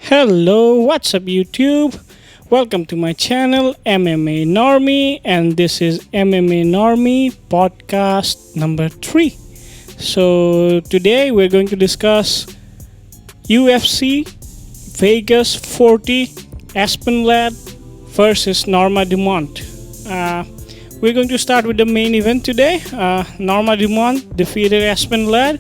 Hello, what's up, YouTube? Welcome to my channel, MMA Normie, and this is MMA Normie Podcast number 3. So, today we're going to discuss UFC Vegas 40 Aspen Ladd versus Norma Dumont. We're going to start with the main event today. Norma Dumont defeated Aspen Ladd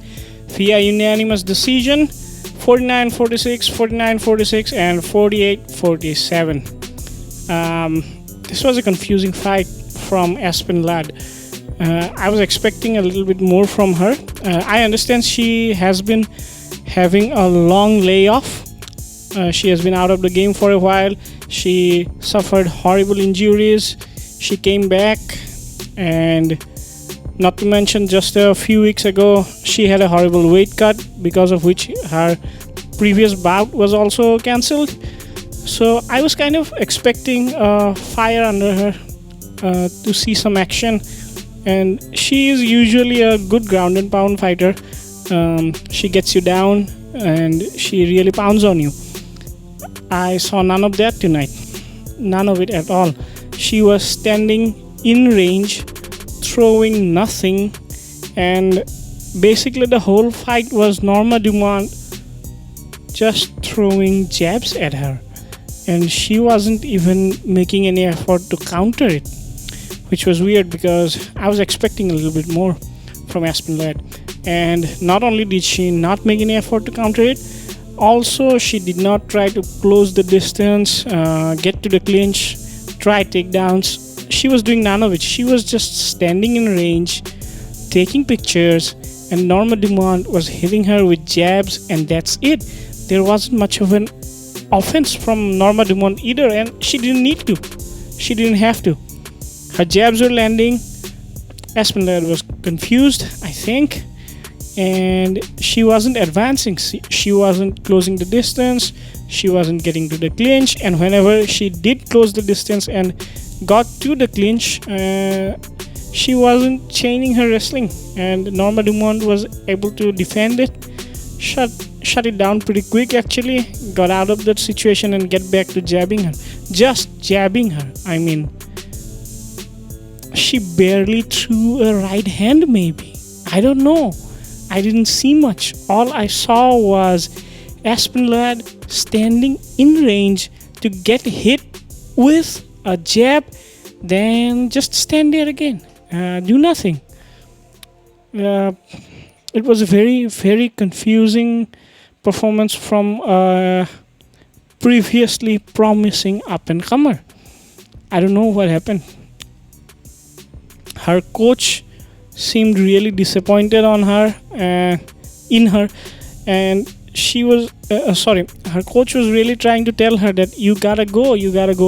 via unanimous decision. 49-46, 49-46, and 48-47. This was a confusing fight from Aspen Ladd. I was expecting a little bit more from her. I understand she has been having a long layoff. She has been out of the game for a while. She suffered horrible injuries. She came back, and not to mention, just a few weeks ago, she had a horrible weight cut, because of which her previous bout was also cancelled. So I was kind of expecting fire under her, to see some action. And she is usually a good ground and pound fighter. She gets you down and she really pounds on you. I saw none of that tonight. None of it at all. She was standing in range, throwing nothing, and basically the whole fight was Norma Dumont just throwing jabs at her, and she wasn't even making any effort to counter it, which was weird because I was expecting a little bit more from Aspen Ladd. And not only did she not make any effort to counter it, also she did not try to close the distance, get to the clinch, try takedowns. She was doing none of it. She was just standing in range, taking pictures, and Norma Dumont was hitting her with jabs, and that's it. There wasn't much of an offense from Norma Dumont either, and she didn't need to. She didn't have to. Her jabs were landing. Aspen Ladd was confused, I think, and she wasn't advancing. She wasn't closing the distance. She wasn't getting to the clinch, and whenever she did close the distance and got to the clinch, she wasn't chaining her wrestling, and Norma Dumont was able to defend it, shut it down pretty quick. Actually got out of that situation and get back to jabbing her, just jabbing her. I mean, she barely threw a right hand, maybe. I don't know. I didn't see much. All I saw was Aspen Ladd standing in range to get hit with a jab, then just stand there again, do nothing. It was a very, very confusing performance from a previously promising up-and-comer. I don't know what happened. Her coach seemed really disappointed on her, in her, and she was her coach was really trying to tell her that you gotta go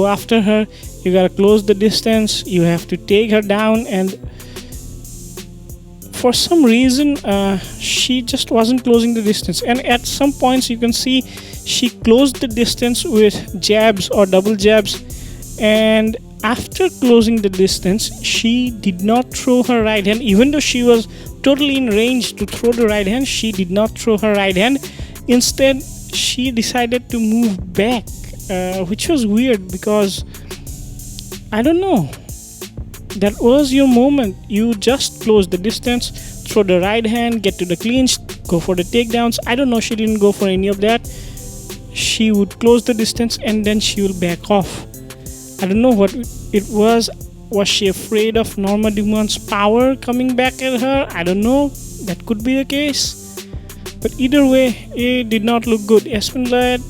after her, you gotta close the distance, you have to take her down. And for some reason she just wasn't closing the distance, and at some points you can see she closed the distance with jabs or double jabs, and after closing the distance she did not throw her right hand. Even though she was totally in range to throw the right hand, she did not throw her right hand. Instead, she decided to move back, which was weird because, I don't know, that was your moment. You just close the distance, throw the right hand, get to the clinch, go for the takedowns. I don't know, she didn't go for any of that. She would close the distance and then she will back off. I don't know what it was. Was she afraid of Norma Dumont's power coming back at her? I don't know. That could be the case. But either way, it did not look good. Aspen Ladd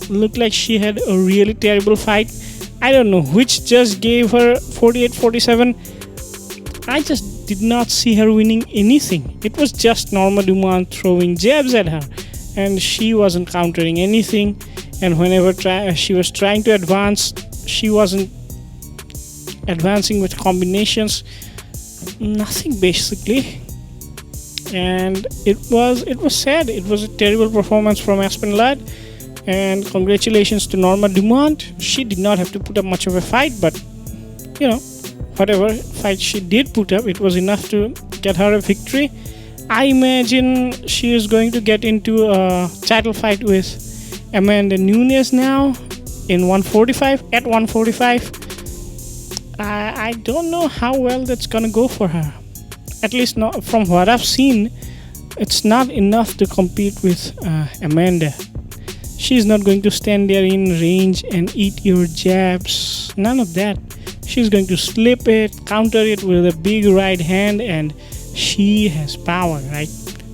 looked like she had a really terrible fight. I don't know which just gave her 48-47. I just did not see her winning anything. It was just Norma Dumont throwing jabs at her, and she wasn't countering anything. And whenever she was trying to advance, she wasn't advancing with combinations. Nothing, basically. And it was sad. It was a terrible performance from Aspen Ladd, and congratulations to Norma Dumont. She did not have to put up much of a fight, but whatever fight she did put up, it was enough to get her a victory. I imagine she is going to get into a title fight with Amanda Nunes now in 145 at 145. I don't know how well that's gonna go for her. At least not from what I've seen. It's not enough to compete with Amanda. She's not going to stand there in range and eat your jabs. None of that. She's going to slip it, counter it with a big right hand, and she has power, right?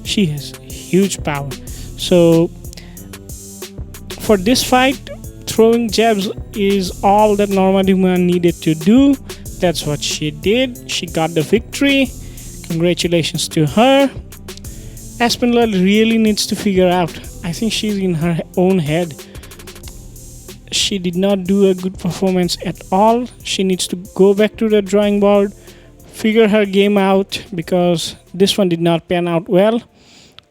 She has huge power. So for this fight, throwing jabs is all that Normie Dumont needed to do. That's what she did. She got the victory. Congratulations to her. Aspen Ladd really needs to figure out. I think she's in her own head. She did not do a good performance at all. She needs to go back to the drawing board, figure her game out, because this one did not pan out well.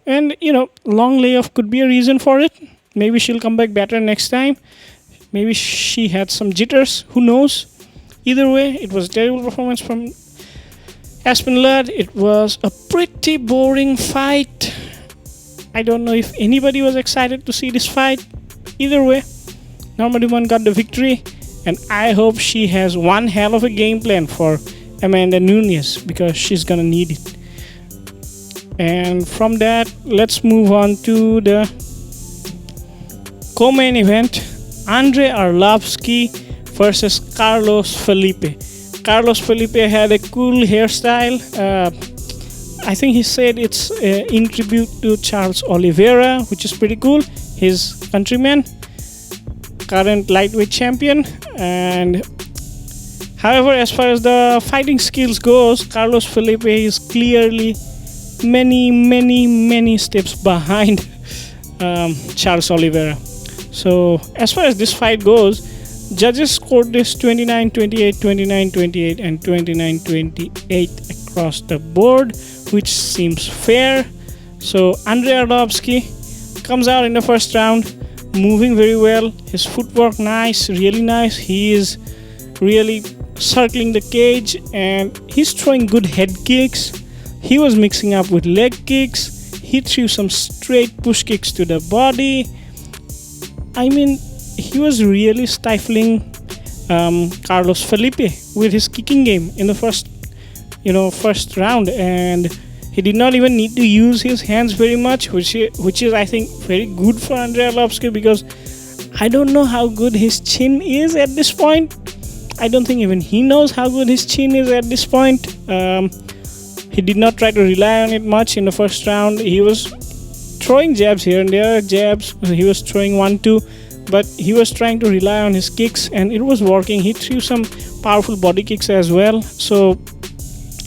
And, long layoff could be a reason for it. Maybe she'll come back better next time. Maybe she had some jitters. Who knows? Either way, it was a terrible performance from Aspen Ladd. It was a pretty boring fight. I don't know if anybody was excited to see this fight. Either way, Normie Dumont got the victory, and I hope she has one hell of a game plan for Amanda Nunes, because she's gonna need it. And from that, let's move on to the co-main event. Andre Arlovski versus Carlos Felipe. Carlos Felipe had a cool hairstyle. I think he said it's in tribute to Charles Oliveira, which is pretty cool. His countryman, current lightweight champion. And however, as far as the fighting skills goes, Carlos Felipe is clearly many steps behind Charles Oliveira. So as far as this fight goes, judges scored this 29-28, 29-28, and 29-28 across the board, which seems fair. So Andre Arlovski comes out in the first round, moving very well. His footwork nice, really nice. He is really circling the cage, and he's throwing good head kicks. He was mixing up with leg kicks. He threw some straight push kicks to the body. I mean, he was really stifling Carlos Felipe with his kicking game in the first round, and he did not even need to use his hands very much, which is I think very good for Andre Arlovski, because I don't know how good his chin is at this point. I don't think even he knows how good his chin is at this point. He did not try to rely on it much in the first round. He was throwing jabs here and there, he was throwing 1-2, but he was trying to rely on his kicks, and it was working. He threw some powerful body kicks as well. So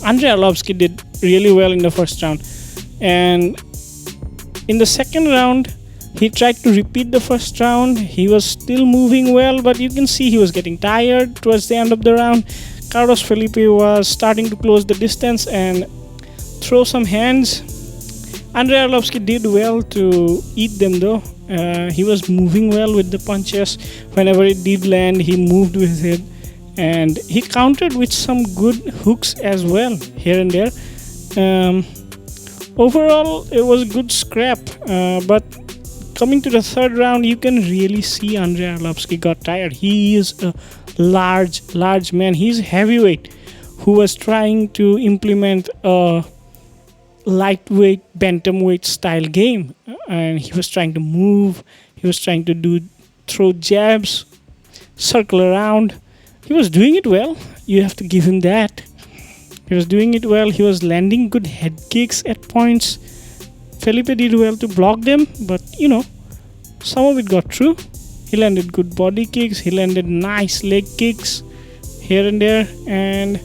Andre Arlovski did really well in the first round, and in the second round he tried to repeat the first round. He was still moving well, but you can see he was getting tired towards the end of the round. Carlos Felipe was starting to close the distance and throw some hands. Andre Arlovski did well to eat them though. He was moving well with the punches. Whenever it did land, he moved with it, and he countered with some good hooks as well here and there. Overall, it was a good scrap, but coming to the third round, you can really see Andre Arlovski got tired. He is a large man. He's heavyweight who was trying to implement a lightweight bantamweight style game, and he was trying to move. He was trying to throw jabs, circle around. He was doing it well. You have to give him that. He was doing it well. He was landing good head kicks at points. Felipe did well to block them, but some of it got through. He landed good body kicks. He landed nice leg kicks here and there. And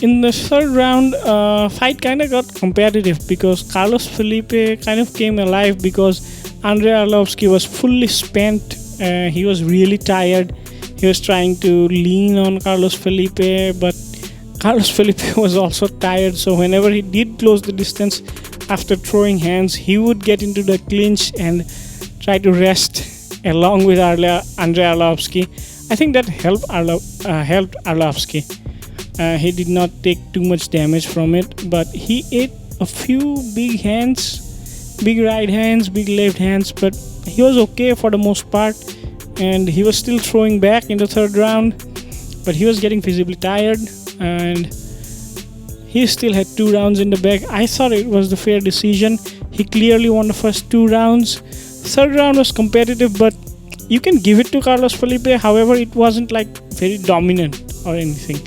in the third round, fight kind of got competitive because Carlos Felipe kind of came alive, because Andre Arlovski was fully spent. He was really tired. He was trying to lean on Carlos Felipe, but Carlos Felipe was also tired. So whenever he did close the distance after throwing hands, he would get into the clinch and try to rest along with Andre Arlovski. I think that helped Arlovski. He did not take too much damage from it, but he ate a few big hands big right hands, big left hands, but he was okay for the most part, and he was still throwing back in the third round, but he was getting visibly tired, and he still had 2 rounds in the bag. I thought it was the fair decision. He clearly won the first 2 rounds. Third round was competitive, but you can give it to Carlos Felipe. However, it wasn't like very dominant or anything,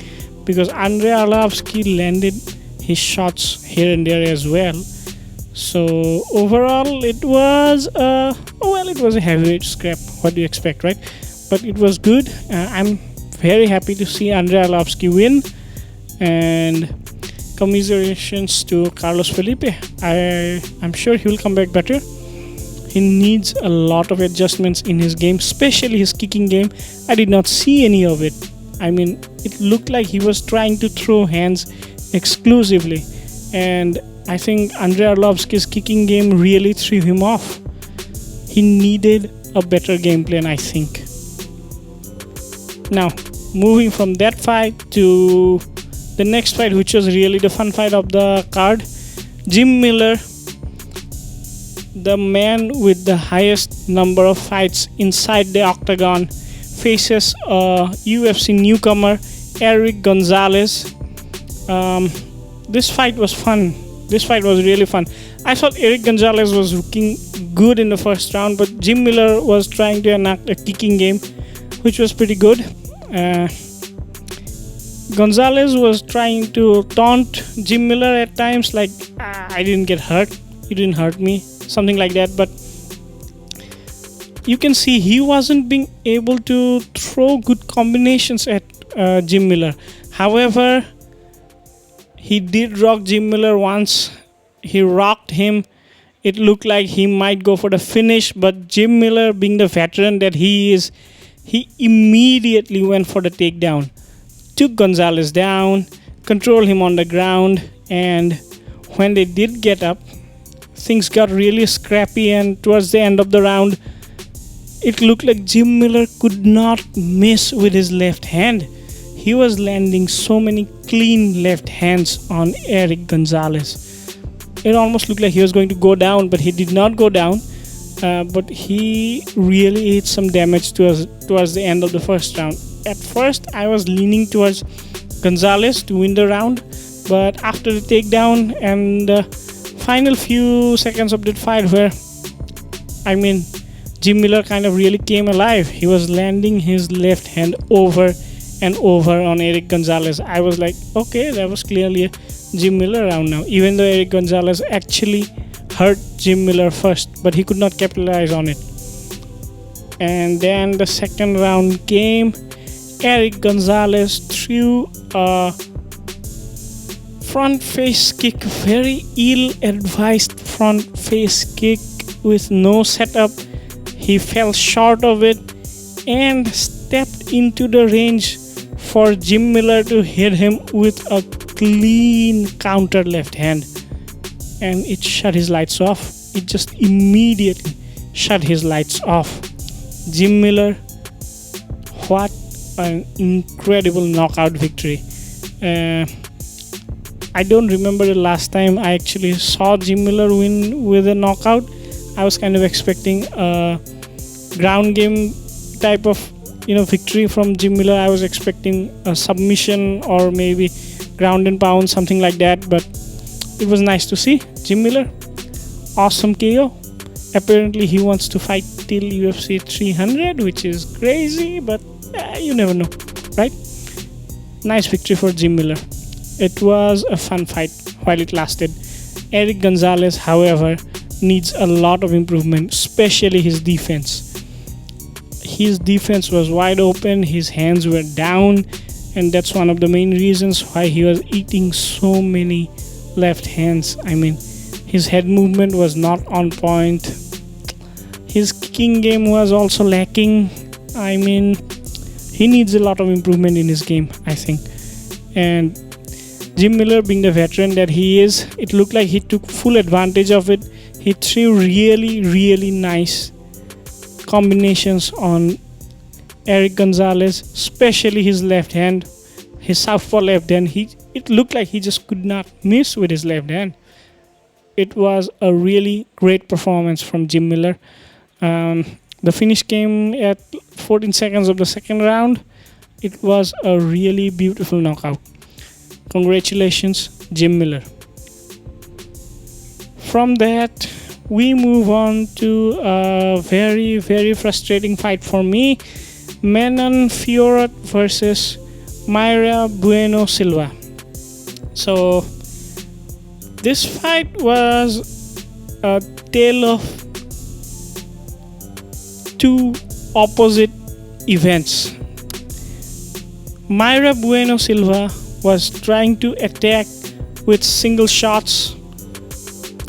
because Andrei Arlovski landed his shots here and there as well. So overall, it was it was a heavyweight scrap. What do you expect, right? But it was good. I'm very happy to see Andrei Arlovski win, and commiserations to Carlos Felipe. I'm sure he will come back better. He needs a lot of adjustments in his game, especially his kicking game. I did not see any of it. I mean, it looked like he was trying to throw hands exclusively, and I think Andrei Arlovski's kicking game really threw him off. He needed a better game plan, I think. Now, moving from that fight to the next fight, which was really the fun fight of the card. Jim Miller, the man with the highest number of fights inside the octagon, faces a UFC newcomer, Eric Gonzalez. This fight was fun. This fight was really fun. I thought Eric Gonzalez was looking good in the first round, but Jim Miller was trying to enact a kicking game, which was pretty good. Gonzalez was trying to taunt Jim Miller at times, like, I didn't get hurt, you didn't hurt me, something like that. But you can see he wasn't being able to throw good combinations at Jim Miller. However, he did rock Jim Miller once. He rocked him. It looked like he might go for the finish, but Jim Miller, being the veteran that he is, he immediately went for the takedown. Took Gonzalez down, controlled him on the ground, and when they did get up, things got really scrappy, and towards the end of the round, it looked like Jim Miller could not miss with his left hand. He was landing so many clean left hands on Eric Gonzalez. It almost looked like he was going to go down, but he did not go down. But he really did some damage towards the end of the first round. At first, I was leaning towards Gonzalez to win the round, but after the takedown and the final few seconds of that fight, where, I mean, Jim Miller kind of really came alive. He was landing his left hand over and over on Eric Gonzalez. I was like, okay, that was clearly a Jim Miller round now, even though Eric Gonzalez actually hurt Jim Miller first, but he could not capitalize on it. And then the second round came. Eric Gonzalez threw a front face kick, very ill-advised front face kick with no setup. He fell short of it and stepped into the range for Jim Miller to hit him with a clean counter left hand, and it shut his lights off. It just immediately shut his lights off. Jim Miller, what an incredible knockout victory. I don't remember the last time I actually saw Jim Miller win with a knockout. I was kind of expecting a ground game type of victory from Jim Miller. I was expecting a submission or maybe ground and pound, something like that, but it was nice to see Jim Miller. Awesome KO. Apparently he wants to fight till UFC 300, which is crazy, but you never know, right? Nice victory for Jim Miller. It was a fun fight while it lasted. Eric Gonzalez, however, needs a lot of improvement, especially his defense. His defense was wide open, his hands were down, and that's one of the main reasons why he was eating so many left hands. I mean, his head movement was not on point. His kicking game was also lacking. I mean, he needs a lot of improvement in his game, I think. And Jim Miller, being the veteran that he is, it looked like he took full advantage of it. He threw really, really nice combinations on Eric Gonzalez, especially his left hand, his southpaw left hand. It looked like he just could not miss with his left hand. it was a really great performance from Jim Miller. The finish came at 14 seconds of the second round. It was a really beautiful knockout. Congratulations, Jim Miller. From that, we move on to a very, very frustrating fight for me. Manon Fiorot versus Mayra Bueno Silva. So, this fight was a tale of two opposite events. Mayra Bueno Silva was trying to attack with single shots,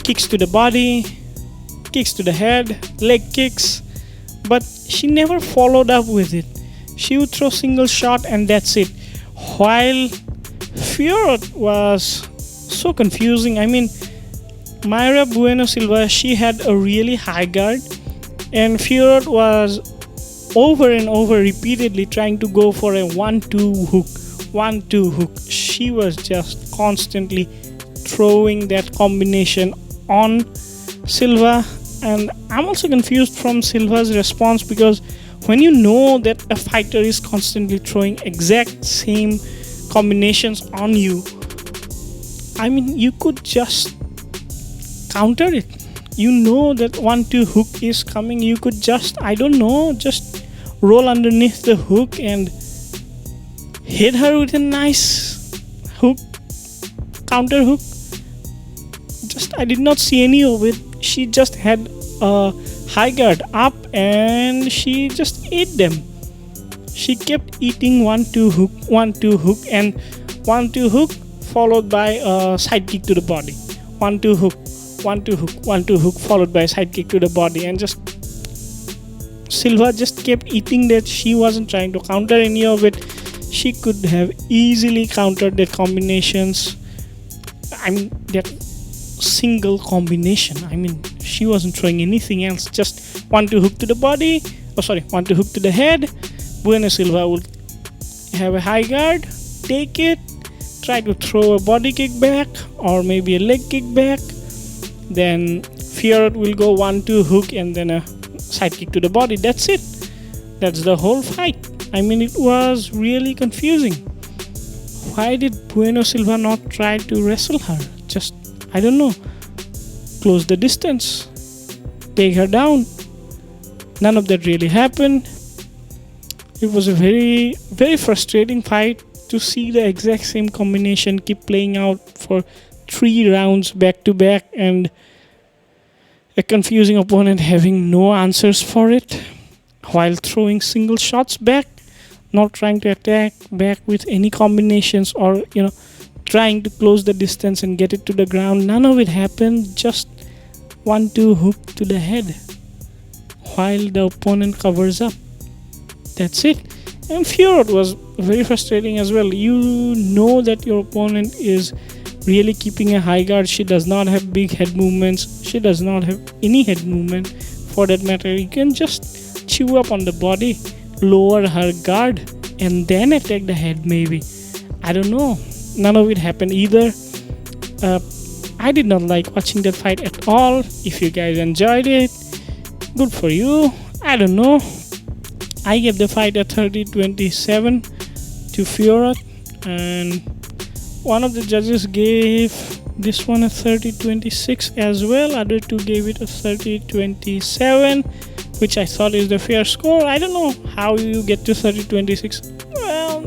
kicks to the body, kicks to the head, leg kicks, but she never followed up with it. She would throw single shot and that's it. While Fiorot was so confusing. I mean, Mayra Bueno Silva, she had a really high guard, and Fiorot was over and over repeatedly trying to go for a 1-2 hook, 1-2 hook. She was just constantly throwing that combination on Silva, and I'm also confused from Silva's response, because when you know that a fighter is constantly throwing exact same combinations on you, I mean, you could just counter it. You know that 1-2 hook is coming. You could just, I don't know, just roll underneath the hook and hit her with a nice hook, counter hook. I did not see any of it. She just had a high guard up and she just ate them. She kept eating 1-2 hook, 1-2 hook, and 1-2 hook followed by a side kick to the body. 1-2 hook, 1-2 hook, 1-2 hook followed by a side kick to the body, and just Silva just kept eating that. She wasn't trying to counter any of it. She could have easily countered the combinations. I mean, that single combination. I mean, she wasn't throwing anything else. Just 1-2 hook to the body. 1-2 hook to the head. Bueno Silva would have a high guard, take it, try to throw a body kick back or maybe a leg kick back. Then Fiorot will go 1-2 hook and then a side kick to the body. That's it. That's the whole fight. I mean, it was really confusing. Why did Bueno Silva not try to wrestle her? Just, I don't know, close the distance, take her down. None of that really happened. It was a very, very frustrating fight to see the exact same combination keep playing out for 3 rounds back to back, and a confusing opponent having no answers for it while throwing single shots back, not trying to attack back with any combinations or, trying to close the distance and get it to the ground. None of it happened. Just 1-2 hook to the head while the opponent covers up. That's it. And Fiorot was very frustrating as well. You know that your opponent is really keeping a high guard. She does not have big head movements. She does not have any head movement for that matter. You can just chew up on the body, lower her guard, and then attack the head maybe. I don't know. None of it happened either. I did not like watching that fight at all. If you guys enjoyed it, good for you. I don't know. I gave the fight a 30-27 to Fiorot, and one of the judges gave this one a 30-26 as well. Other two gave it a 30-27, which I thought is the fair score. I don't know how you get to 30-26. Well,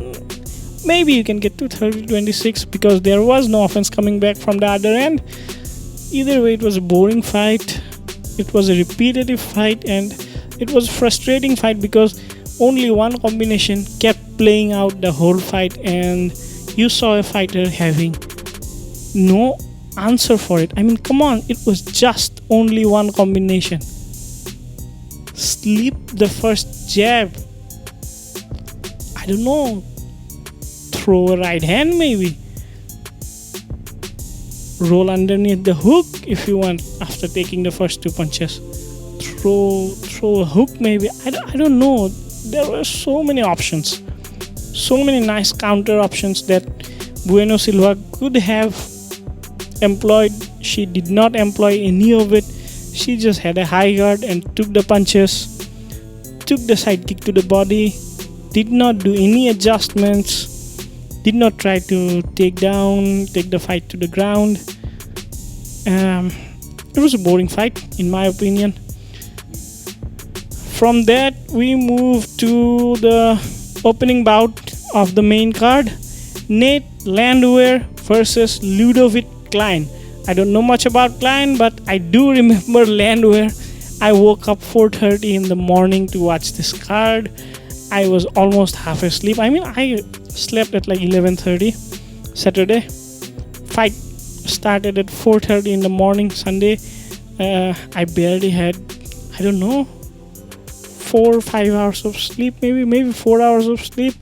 maybe you can get to 30-26 because there was no offense coming back from the other end. Either way, it was a boring fight. It was a repetitive fight, and it was a frustrating fight because only one combination kept playing out the whole fight, and you saw a fighter having no answer for it. I mean, come on, it was just only one combination. Slip the first jab. I don't know. Throw a right hand maybe. Roll underneath the hook if you want after taking the first 2 punches. Throw a hook maybe. I don't know. There were so many options. So many nice counter options that Bueno Silva could have employed. She did not employ any of it. She just had a high guard and took the punches, took the side kick to the body, did not do any adjustments, did not try to take the fight to the ground. It was a boring fight, in my opinion. From that, we moved to the opening bout of the main card, Nate Landwehr versus Ludovic Klein. I don't know much about Klein, but I do remember Landwehr. I woke up 4:30 in the morning to watch this card. I was almost half asleep. I mean, I slept at like 11:30 Saturday. Fight started at 4:30 in the morning Sunday. I barely had, I don't know, 4 or 5 hours of sleep, maybe 4 hours of sleep.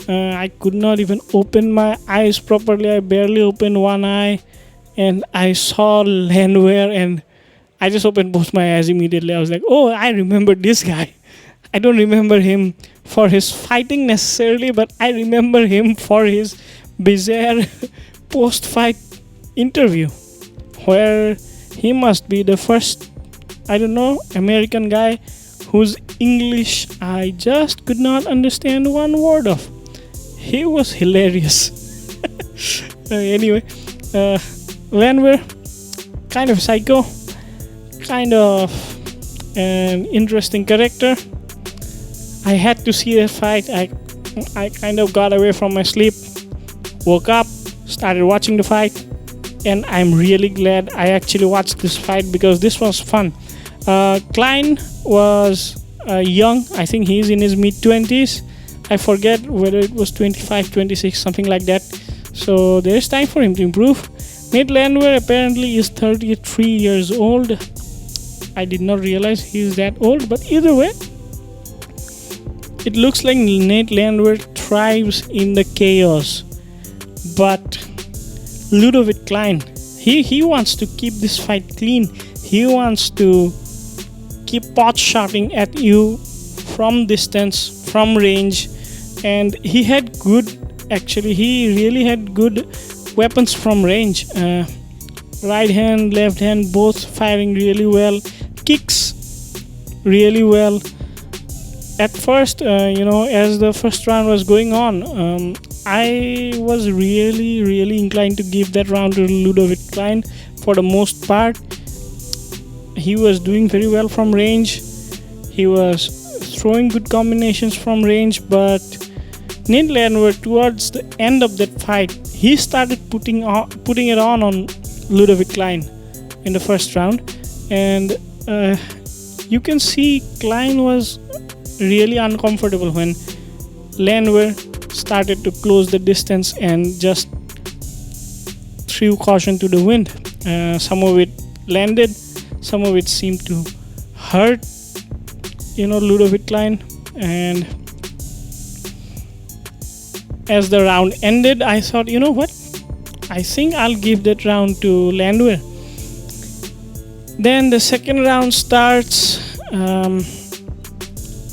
I could not even open my eyes properly. I barely opened one eye, and I saw Landwehr, and I just opened both my eyes immediately. I was like, oh, I remember this guy. I don't remember him for his fighting necessarily, but I remember him for his bizarre post-fight interview, where he must be the first, I don't know, American guy whose English I just could not understand one word of. He was hilarious. Anyway, Landwehr, kind of psycho, kind of an interesting character. I had to see that fight. I kind of got away from my sleep, woke up, started watching the fight, and I'm really glad I actually watched this fight because this was fun. Klein was young. I think he's in his mid-20s. I forget whether it was 25, 26, something like that. So there's time for him to improve. Nate Landwehr apparently is 33 years old. I did not realize he's that old, but either way, it looks like Nate Landwehr thrives in the chaos. But Ludovic Klein, he wants to keep this fight clean. He wants to keep pot shotting at you from distance, from range, and he really had good weapons from range. Right hand, left hand, both firing really well. Kicks really well. At first, as the first round was going on, I was really inclined to give that round to Ludovic Klein for the most part. He was doing very well from range. He was throwing good combinations from range, but Nate Landwehr, towards the end of that fight, he started putting it on Ludovic Klein in the first round, and you can see Klein was really uncomfortable when Landwehr started to close the distance and just threw caution to the wind. Some of it landed, some of it seemed to hurt, Ludovic Klein. And as the round ended, I thought, you know what? I think I'll give that round to Landwehr. Then the second round starts.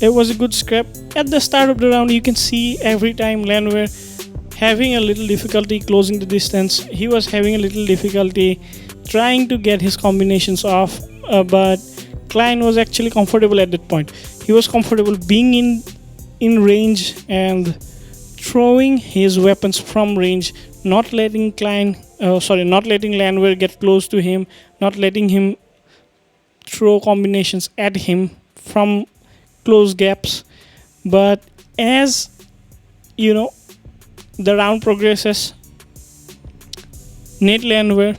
It was a good scrap. At the start of the round, you can see every time Landwehr having a little difficulty closing the distance. He was having a little difficulty trying to get his combinations off, but Klein was actually comfortable at that point. He was comfortable being in range and throwing his weapons from range, not letting Landwehr get close to him, not letting him throw combinations at him from close gaps. But as the round progresses, Nate Landwehr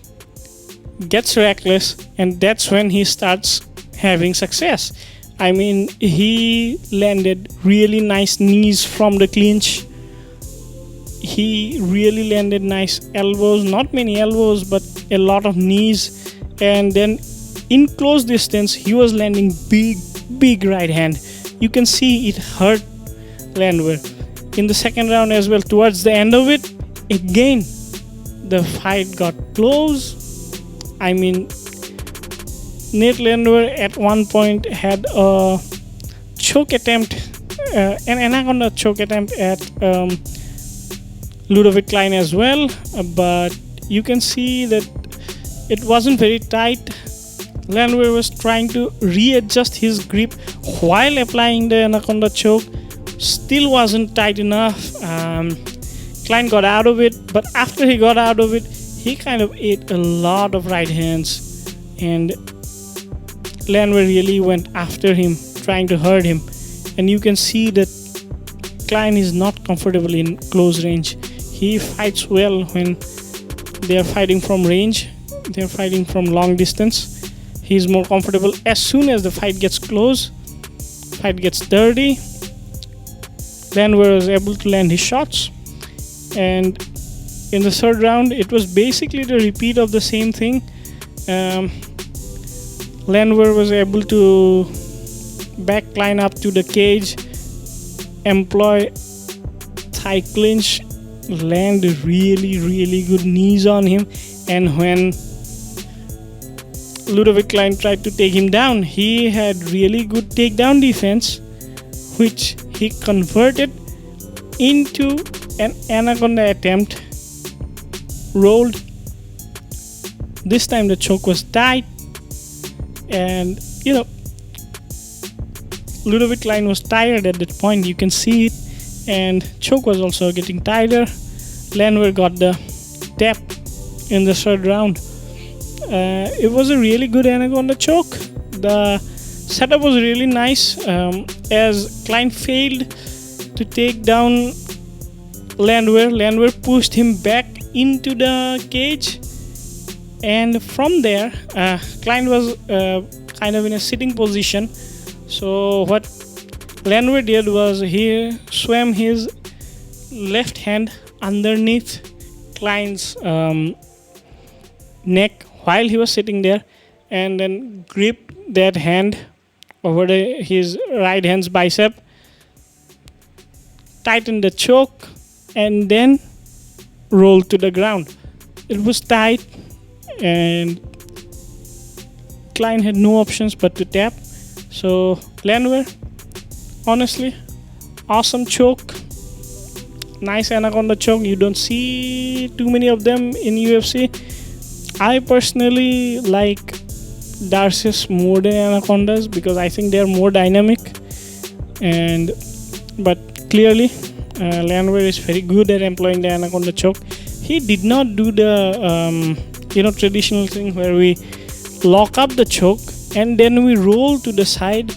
gets reckless, and that's when he starts having success. I mean, he landed really nice knees from the clinch. He really landed nice elbows, not many elbows, but a lot of knees. And then in close distance, he was landing big right hand. You can see it hurt Landwehr. In the second round as well, towards the end of it, again, the fight got close. I mean, Nate Landwehr at one point had a choke attempt, an anaconda choke attempt at Ludovic Klein as well. But you can see that It wasn't very tight. Landwehr was trying to readjust his grip while applying the anaconda choke. Still wasn't tight enough. Klein got out of it, but after he got out of it, he kind of ate a lot of right hands, and Landwehr really went after him, trying to hurt him. And you can see that Klein is not comfortable in close range. He fights well when they are fighting from range. They are fighting from long distance. He's more comfortable as soon as the fight gets close, fight gets dirty. Landwehr was able to land his shots, and in the third round, it was basically the repeat of the same thing. Landwehr was able to back Klein up to the cage, employ thigh clinch, land really good knees on him, and when Ludovic Klein tried to take him down, he had really good takedown defense, which he converted into an anaconda attempt. Rolled. This time the choke was tight, and Ludovic Klein was tired at that point. You can see it, and choke was also getting tighter. Landwehr got the tap in the third round. It was a really good anaconda choke. The setup was really nice. As Klein failed to take down Landwehr pushed him back into the cage, and from there Klein was kind of in a sitting position. So what Landwehr did was he swam his left hand underneath Klein's neck while he was sitting there, and then gripped that hand over his right hand's bicep, tightened the choke, and then rolled to the ground. It was tight, and Klein had no options but to tap. So Landwehr, honestly, awesome choke. Nice anaconda choke. You don't see too many of them in UFC. I personally like Darcis more than anacondas because I think they are more dynamic. But clearly, Landwehr is very good at employing the anaconda choke. He did not do the traditional thing where we lock up the choke and then we roll to the side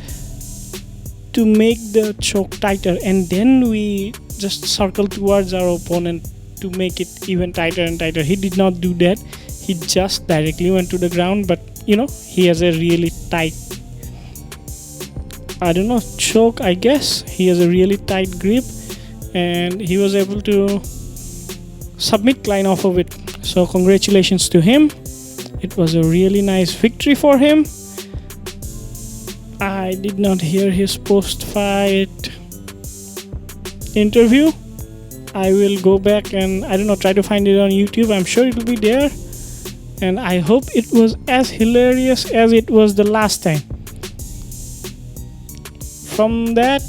to make the choke tighter, and then we just circle towards our opponent to make it even tighter and tighter. He did not do that. He just directly went to the ground, but he has a really tight, choke, I guess. He has a really tight grip, and he was able to submit Klein off of it. So congratulations to him. It was a really nice victory for him. I did not hear his post-fight interview. I will go back and try to find it on YouTube. I'm sure it will be there, and I hope it was as hilarious as it was the last time. From that,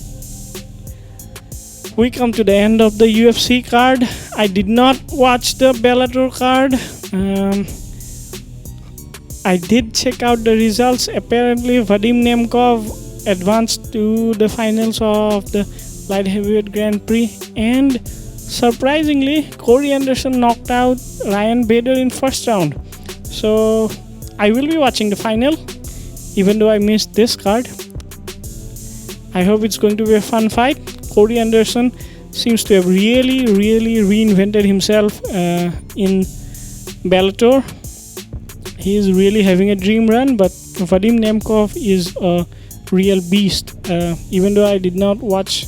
we come to the end of the UFC card. I did not watch the Bellator card. I did check out the results. Apparently, Vadim Nemkov advanced to the finals of the light heavyweight Grand Prix, and surprisingly, Corey Anderson knocked out Ryan Bader in first round. So I will be watching the final, even though I missed this card. I hope it's going to be a fun fight. Corey Anderson seems to have really reinvented himself in Bellator. He is really having a dream run, but Vadim Nemkov is a real beast. Even though I did not watch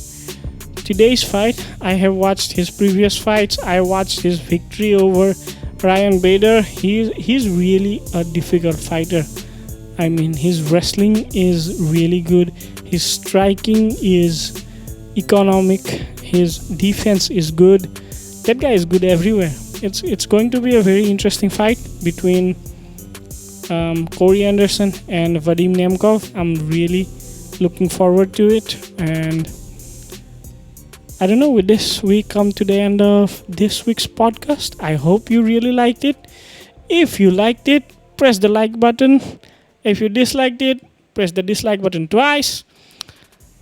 today's fight, I have watched his previous fights. I watched his victory over Ryan Bader. He's really a difficult fighter. I mean, his wrestling is really good. His striking is economic. His defense is good. That guy is good everywhere. It's going to be a very interesting fight between Corey Anderson and Vadim Nemkov. I'm really looking forward to it, and with this we come to the end of this week's podcast. I hope you really liked it. If you liked it, press the like button. If you disliked it, press the dislike button twice.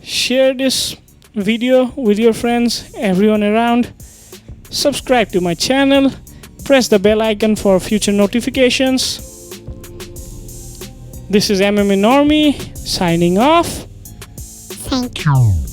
Share this video with your friends, everyone around. Subscribe to my channel. Press the bell icon for future notifications. This is MMA Normie signing off. Thank you.